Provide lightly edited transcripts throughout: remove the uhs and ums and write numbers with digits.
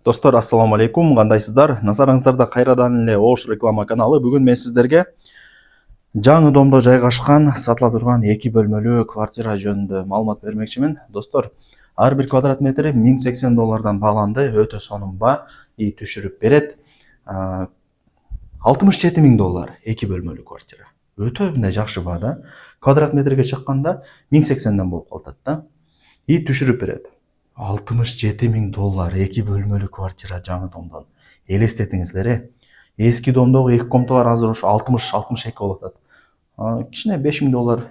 Достор, ассаламу алейкум, кандайсыздар? Назарыңыздарда кайрадан эле Ош реклама каналы. Бүгүн мен сиздерге жаңы домдо жайгашкан сатыла турган 2 бөлмөлүү квартира жөнүндө маалымат бермекчимин. Достор, ар бир квадрат метри $1080 бааланды, өтө сонун и түшүрүп берет. $67.000 2 бөлмөлүү квартира. Өтө мындай жакшы баа да. Квадрат метрге чыкканда 1080ден болуп калат да. И түшүрүп берет. $67.000 2 бөлмөлүү квартира жаңы домдон. Элестетиңиздер. Эски домдогу 2 комнаталар азыр ошо 60-62 болуп атат. Кичине $5.000,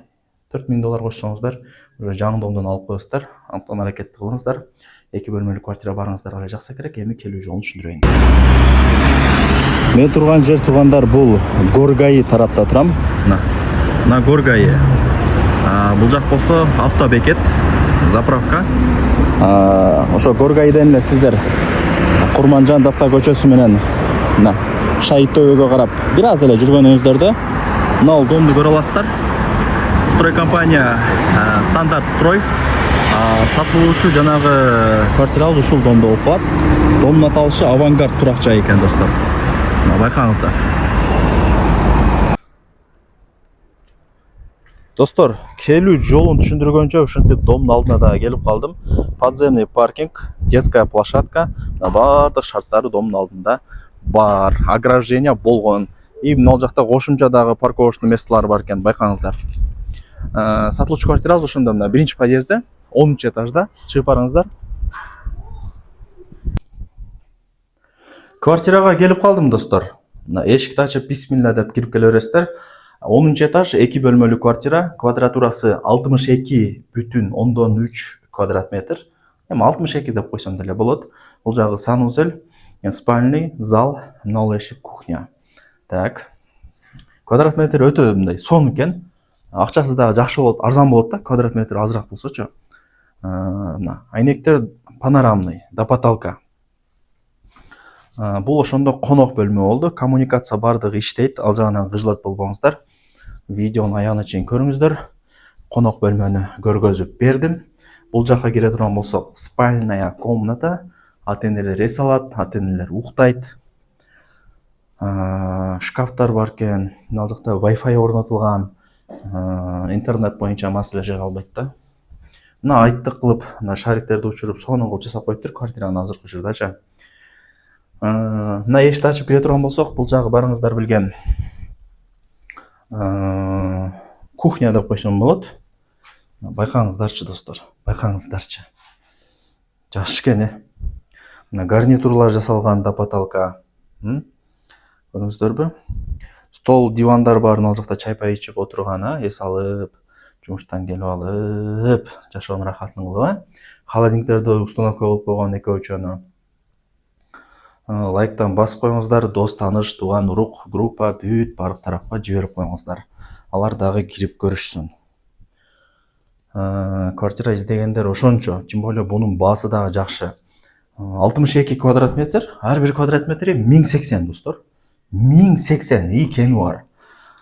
$4.000 койсоңуздар, уже жаңы домдон алып коесуздар. Антон аракет кылыңыздар. 2 бөлмөлүү квартира барыңыздарга жакса керек. Эми келүү жолун түшүндүрөйүн. Мен турган жер туугандар бул Горгайы тарапта турам. На Горгайы. Бул жак болсо автобекет, заправка. Ошо Горгайдан эле сиздер Курманжан Датка көчөсү менен мына Шайыт төбөгө карап бир аз эле жүргөнүңүздөрдө мына домду көрө аласыздар. Строй компания Стандарт Строй сатылуучу жанагы квартирабыз ушул домдо болуп калат. Домдун аталышы Авангард турак жай экен, достор. Байкаңыздар. Достор, келүү жолун түшүндүргөнчө ушинтип домдун алдына да келип калдым. Подземный паркинг, детская площадка, баардык шарттары домдун алдында бар. Ограждение болгон. И мына жакта кошумча дагы парковочный местолор бар экен, байкаңыздар. Сатылуучу квартирабыз ошондо мына 1-подъездде, 10-этажда. Чыгып барыңыздар. Квартирага келип калдым, достор. Мына эшикти ачып бисмилла деп кирип келе бересиздер. 10-этаж 2 бөлмөлүү квартира, квадратурасы 62,3 квадрат метр. Эми 62 деп койсом деле болот. Бул жагы санузел, спальный, зал, мына эшик, кухня. Так. Квадрат метр өтө мындай сонун экен. Акчасы дагы жакшы болот, арзан болот да, квадрат метр азыраак болсочу. Мына айнектер панорамный, до потолка. Бул ошондо конок бөлмө болду. Коммуникация бардыгы иштейт. Ал жагынан кыжылат болбоңуздар. Видеонун аягына чейин көрүңүздөр. Конок бөлмөнү көргөзүп бердим. Бул жакка кире турган болсок, спальная комната. Ата-энелер эс алат, ата-энелер уктайт. Шкафтар бар экен. Ал жакта Wi-Fi орнотулган. Интернет боюнча маселе калбайт да. Мына айттык кылып, мына шариктерди учуруп, сонун кылып жасап коюптур квартиранын азыркы учурдачы. Мына эшикти ачып кире турган болсок, бул жагы барыңыздар билген кухня деп койсом болот. Байкаңыздарчы, достор, байкаңыздарчы. Жакшы экен. Мына гарнитурлар жасалган до потолка. Көрүңүздөрбү? Стол, дивандар бар, ал жакта чай-пай ичип отурган, эс алып, жумуштан келип алып, жашоонун рахатын кылып, холодильниктерди установка кылып койгон экөө-үчөөнү. Лайктан басып коюңуздар, дос, тааныш, тууган, урук, группа, бүт баардык тарапка жиберип коюңуздар. Алар дагы кирип көрүшсүн. Квартира издегендер ошончо, тем более бунун баасы дагы жакшы. 62 квадрат метр, ар бир квадрат метри 1080, достор. 1080 и кеми бар.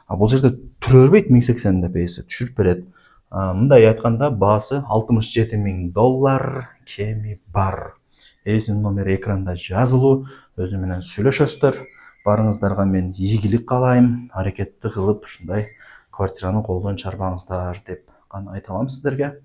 Бул жерде түрө бербейт 1080 деп эси түшүрүп берет. Мындай айтканда баасы $67.000 кеми бар. Эсинин номери экранда жазылуу, өзү менен сүйлөшөсүздөр. Барыңыздарга мен ийгилик каалайм, аракетти кылып ушундай квартираны колдон чарбаңыздар деп айта алам сиздерге.